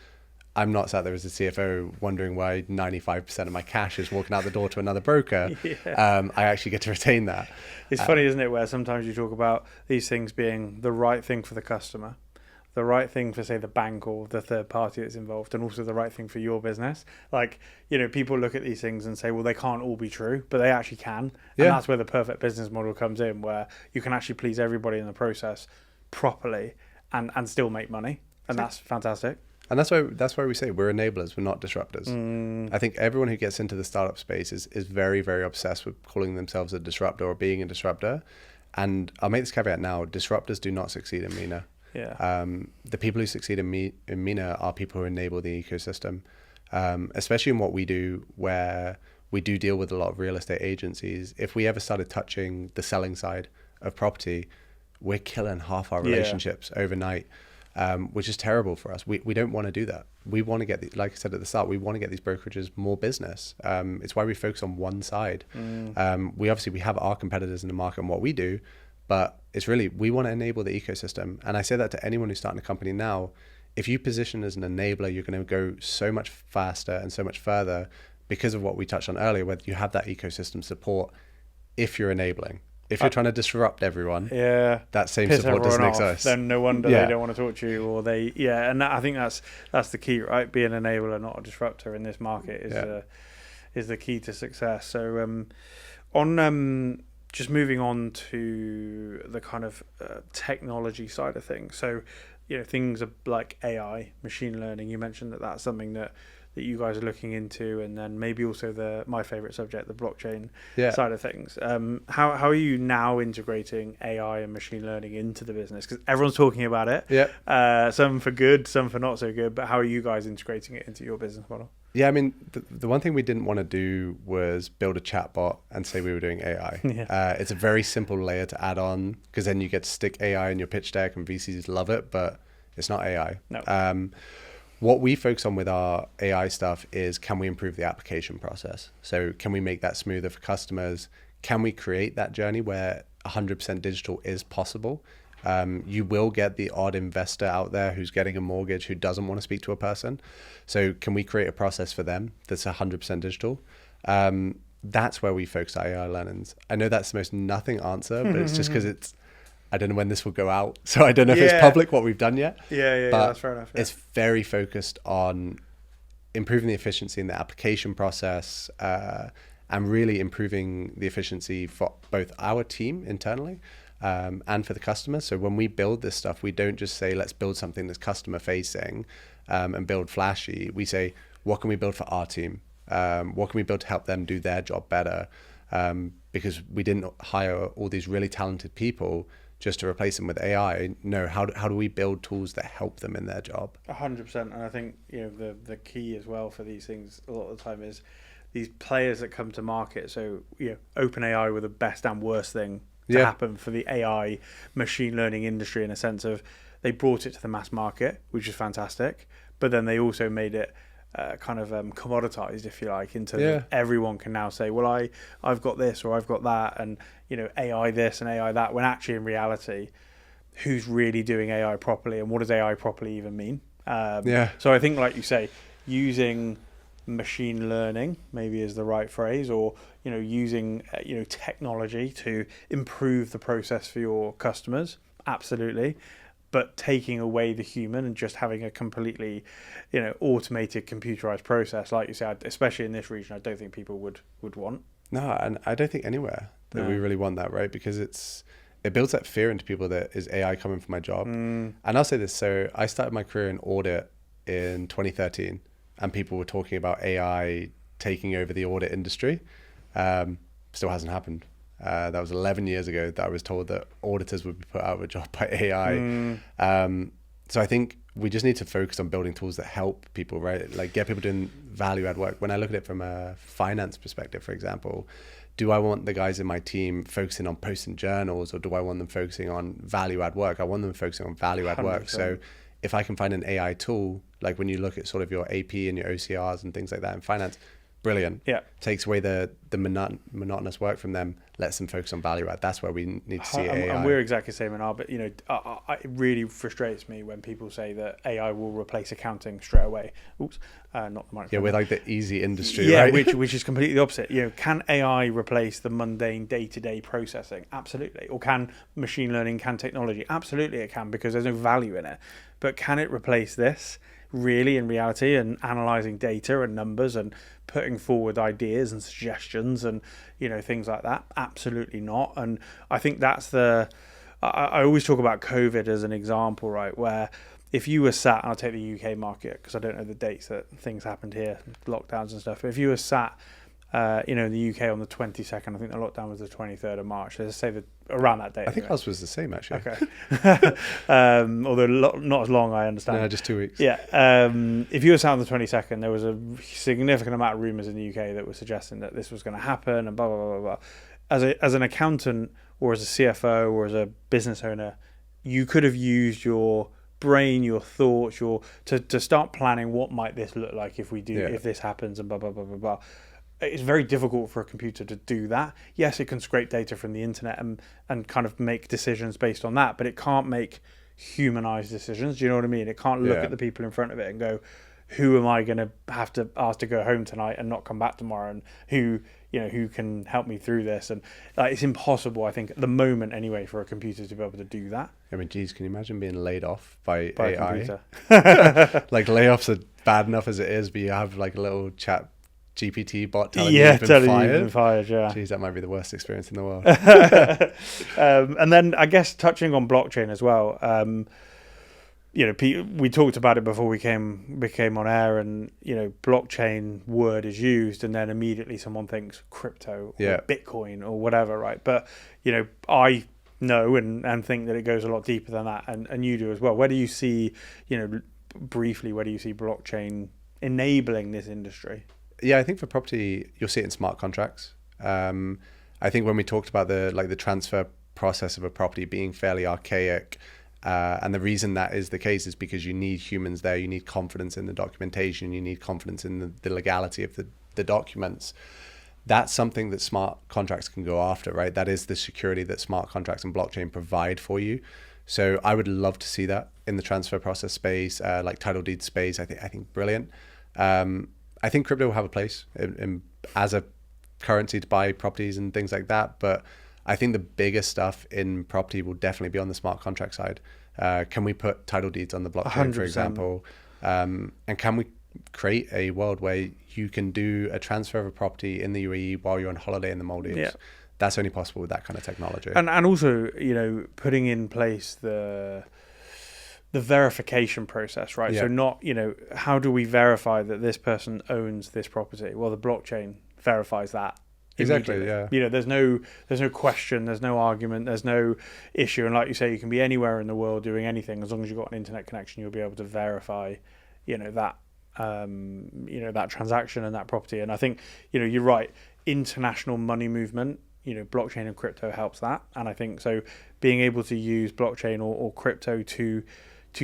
B: I'm not sat there as a CFO wondering why 95% of my cash is walking out the door to another broker. Yeah. I actually get to retain that.
A: It's funny, isn't it, where sometimes you talk about these things being the right thing for the customer, the right thing for, say, the bank or the third party that's involved, and also the right thing for your business. Like, you know, people look at these things and say, well, they can't all be true, but they actually can. And that's where the perfect business model comes in, where you can actually please everybody in the process properly and still make money. And that's fantastic.
B: And that's why we say we're enablers, we're not disruptors. I think everyone who gets into the startup space is very, very obsessed with calling themselves a disruptor or being a disruptor. And I'll make this caveat now: disruptors do not succeed in MENA.
A: Yeah.
B: The people who succeed in MENA are people who enable the ecosystem, especially in what we do, where we do deal with a lot of real estate agencies. If we ever started touching the selling side of property, we're killing half our relationships overnight. Which is terrible for us. We don't want to do that. We want to get, like I said at the start, we want to get these brokerages more business. It's why we focus on one side. We have our competitors in the market and what we do, but it's really, we want to enable the ecosystem. And I say that to anyone who's starting a company now. If you position as an enabler, you're going to go so much faster and so much further because of what we touched on earlier, whether you have that ecosystem support if you're enabling. If you're trying to disrupt everyone, that same support doesn't exist.
A: Then no wonder they don't want to talk to you, or they and I think that's the key, right? Be an enabler, not a disruptor in this market is the key to success. So on just moving on to the kind of technology side of things. So, you know, things like AI, machine learning. You mentioned that's something that you guys are looking into, and then maybe also my favorite subject, the blockchain side of things. How are you now integrating AI and machine learning into the business? Because everyone's talking about it. Yeah. Some for good, some for not so good. But how are you guys integrating it into your business model?
B: Yeah, I mean, the one thing we didn't want to do was build a chatbot and say we were doing AI. It's a very simple layer to add on, because then you get to stick AI in your pitch deck and VCs love it, but it's not AI.
A: No.
B: What we focus on with our AI stuff is, can we improve the application process? So can we make that smoother for customers? Can we create that journey where 100% digital is possible? You will get the odd investor out there who's getting a mortgage who doesn't want to speak to a person. So can we create a process for them that's 100% digital? That's where we focus our AI learnings. I know that's the most nothing answer, but it's just because I don't know when this will go out, so I don't know if it's public what we've done yet.
A: But that's fair enough.
B: It's very focused on improving the efficiency in the application process, and really improving the efficiency for both our team internally and for the customer. So when we build this stuff, we don't just say, let's build something that's customer facing and build flashy. We say, what can we build for our team? What can we build to help them do their job better? Because we didn't hire all these really talented people just to replace them with AI. No, how do we build tools that help them in their job?
A: 100%. And I think, you know, the key as well for these things a lot of the time is these players that come to market. So, you know, OpenAI were the best and worst thing to happen for the AI machine learning industry, in a sense of they brought it to the mass market, which is fantastic, but then they also made it kind of commoditized, if you like, into everyone can now say, well, I've got this or I've got that, and, you know, AI this and AI that, when actually in reality, who's really doing AI properly, and what does AI properly even mean? So I think, like you say, using machine learning maybe is the right phrase, or, you know, using technology to improve the process for your customers, absolutely. But taking away the human and just having a completely, you know, automated, computerized process, like you said, especially in this region, I don't think people would want.
B: No, and I don't think anywhere that we really want that, right? Because it's it builds that fear into people that is AI coming for my job. And I'll say this, so I started my career in audit in 2013, and people were talking about AI taking over the audit industry. Still hasn't happened. That was 11 years ago that I was told that auditors would be put out of a job by AI. So I think we just need to focus on building tools that help people, right? Like get people doing value add work. When I look at it from a finance perspective, for example, do I want the guys in my team focusing on posting journals, or do I want them focusing on value add work? I want them focusing on value add work.
A: 100%.
B: So if I can find an AI tool, like when you look at sort of your AP and your OCRs and things like that in finance, brilliant.
A: Yeah.
B: Takes away the monotonous work from them, lets them focus on value add. That's where we need to see AI.
A: And we're exactly the same in our, but you know, it really frustrates me when people say that AI will replace accounting straight away. Oops, not the microphone.
B: Yeah, we're like the easy industry,
A: yeah,
B: right?
A: which is completely the opposite. You know, can AI replace the mundane day-to-day processing? Absolutely. Or can machine learning, can technology? Absolutely it can, because there's no value in it. But can it replace this? Really, in reality, and analyzing data and numbers and putting forward ideas and suggestions and, you know, things like that? Absolutely not. And I think that's I always talk about COVID as an example, right, where if you were sat, and I'll take the UK market because I don't know the dates that things happened here, lockdowns and stuff, but if you were sat in the UK on the 22nd, I think the lockdown was the 23rd of March. Let's say that around that date.
B: I think ours was the same, actually.
A: Okay. Although not as long, I understand.
B: No, just 2 weeks.
A: Yeah. If you were sat on the 22nd, there was a significant amount of rumours in the UK that were suggesting that this was going to happen and blah, blah, blah, blah, blah. As an accountant or as a CFO or as a business owner, you could have used your brain, your thoughts, to start planning what might this look like if this happens and blah, blah, blah, blah, blah. It's very difficult for a computer to do that. Yes, it can scrape data from the internet and kind of make decisions based on that, but it can't make humanized decisions. Do you know what I mean? It can't look at the people in front of it and go, who am I going to have to ask to go home tonight and not come back tomorrow, and who can help me through this? And it's impossible, I think, at the moment anyway, for a computer to be able to do that.
B: I mean, geez, can you imagine being laid off by AI?
A: A computer.
B: Like layoffs are bad enough as it is, but you have like a little chat GPT bot telling you you've been fired. Yeah. Jeez, that might be the worst experience in the world.
A: And then I guess touching on blockchain as well, we talked about it before we became on air, and blockchain word is used, and then immediately someone thinks crypto or Bitcoin or whatever, right? But I know and think that it goes a lot deeper than that, and you do as well. Where do you see, briefly, where do you see blockchain enabling this industry?
B: Yeah, I think for property, you'll see it in smart contracts. I think when we talked about the transfer process of a property being fairly archaic, and the reason that is the case is because you need humans there. You need confidence in the documentation. You need confidence in the legality of the documents. That's something that smart contracts can go after, right? That is the security that smart contracts and blockchain provide for you. So I would love to see that in the transfer process space, like title deed space. I think brilliant. I think crypto will have a place as a currency to buy properties and things like that. But I think the biggest stuff in property will definitely be on the smart contract side. Can we put title deeds on the blockchain, 100%. For example? And can we create a world where you can do a transfer of a property in the UAE while you're on holiday in the Maldives? Yeah. That's only possible with that kind of technology.
A: And also, putting in place the verification process, right? Yeah. So not, how do we verify that this person owns this property? Well, the blockchain verifies that.
B: Exactly. Yeah.
A: There's no question, there's no argument, there's no issue. And like you say, you can be anywhere in the world doing anything. As long as you've got an internet connection, you'll be able to verify, that transaction and that property. And I think, you're right. International money movement, blockchain and crypto helps that. And I think so being able to use blockchain or crypto to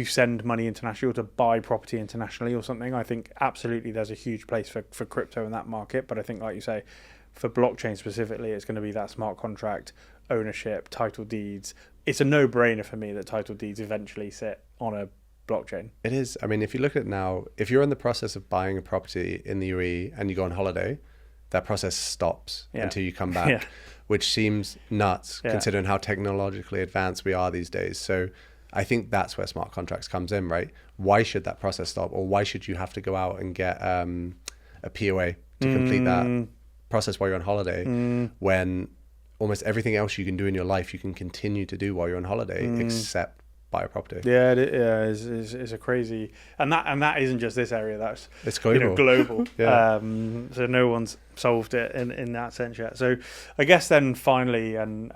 A: send money internationally or to buy property internationally or something, I think absolutely there's a huge place for crypto in that market. But I think, like you say, for blockchain specifically, it's going to be that smart contract, ownership, title deeds. It's a no-brainer for me that title deeds eventually sit on a blockchain.
B: It is. I mean, if you look at it now, if you're in the process of buying a property in the UAE and you go on holiday, that process stops until you come back, which seems nuts considering how technologically advanced we are these days. So I think that's where smart contracts comes in, right? Why should that process stop? Or why should you have to go out and get a POA to complete that process while you're on holiday when almost everything else you can do in your life, you can continue to do while you're on holiday, except buy a property.
A: Yeah, it's a crazy, and that isn't just this area. That's
B: it's global.
A: Global.
B: Yeah.
A: So no one's solved it in that sense yet. So I guess then finally, and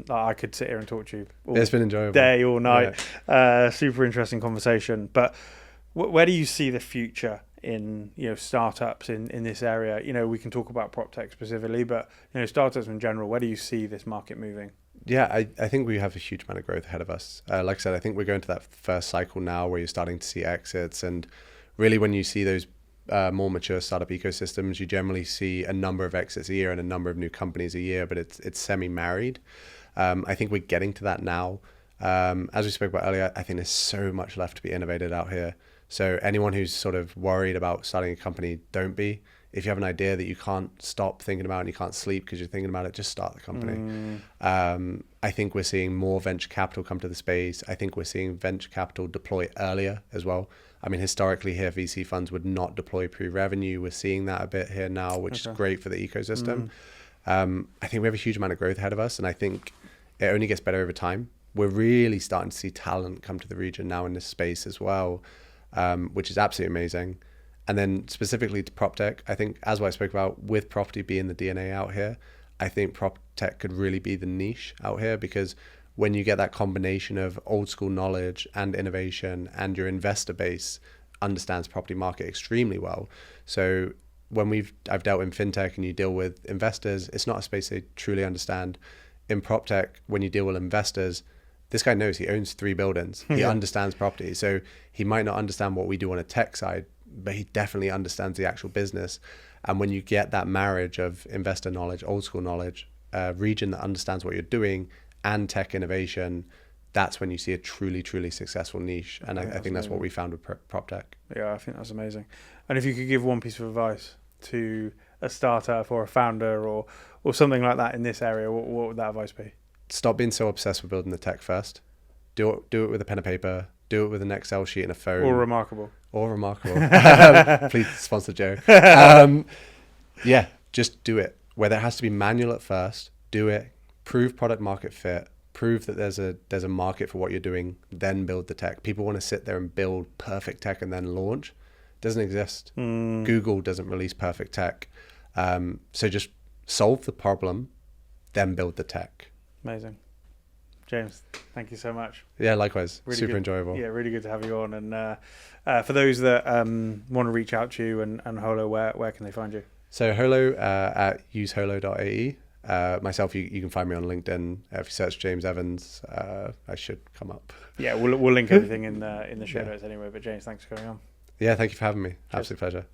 A: I could sit here and talk to you
B: It's been enjoyable.
A: Day, all night. Yeah. Super interesting conversation. But where do you see the future in startups in this area? We can talk about Proptech specifically, but startups in general. Where do you see this market moving?
B: Yeah, I think we have a huge amount of growth ahead of us. Like I said, I think we're going to that first cycle now where you're starting to see exits. And really when you see those more mature startup ecosystems, you generally see a number of exits a year and a number of new companies a year, but it's semi-married. I think we're getting to that now. As we spoke about earlier, I think there's so much left to be innovated out here. So anyone who's sort of worried about starting a company, don't be. If you have an idea that you can't stop thinking about and you can't sleep because you're thinking about it, just start the company. I think we're seeing more venture capital come to the space. I think we're seeing venture capital deploy earlier as well. I mean, historically here, VC funds would not deploy pre-revenue. We're seeing that a bit here now, which is great for the ecosystem. I think we have a huge amount of growth ahead of us, and I think it only gets better over time. We're really starting to see talent come to the region now in this space as well, which is absolutely amazing. And then specifically to Proptech, I think as I spoke about, with property being the DNA out here, I think Proptech could really be the niche out here, because when you get that combination of old school knowledge and innovation, and your investor base understands property market extremely well. So when I've dealt in fintech and you deal with investors, it's not a space they truly understand. In Proptech, when you deal with investors, this guy knows he owns 3 buildings. He understands property. So he might not understand what we do on a tech side, but he definitely understands the actual business. And when you get that marriage of investor knowledge, old school knowledge, region that understands what you're doing, and tech innovation, that's when you see a truly, truly successful niche. And I think that's what we found with Proptech.
A: Yeah, I think that's amazing. And if you could give one piece of advice to a startup or a founder or something like that in this area, what would that advice be?
B: Stop being so obsessed with building the tech first. Do it with a pen and paper. Do it with an Excel sheet and a phone.
A: Or Remarkable.
B: Please sponsor Joe. Yeah, just do it. Whether it has to be manual at first, do it. Prove product market fit. Prove that there's a market for what you're doing. Then build the tech. People want to sit there and build perfect tech and then launch. It doesn't exist. Google doesn't release perfect tech. So just solve the problem, then build the tech.
A: Amazing. James, thank you so much.
B: Yeah, likewise.
A: Really
B: super
A: good.
B: Enjoyable.
A: Yeah, really good to have you on. And for those that want to reach out to you and Holo, where can they find you?
B: So Holo at useholo.ae. Myself, you can find me on LinkedIn. If you search James Evans, I should come up.
A: Yeah, we'll link everything in the show notes anyway. But James, thanks for coming on.
B: Yeah, thank you for having me.
A: Cheers.
B: Absolute pleasure.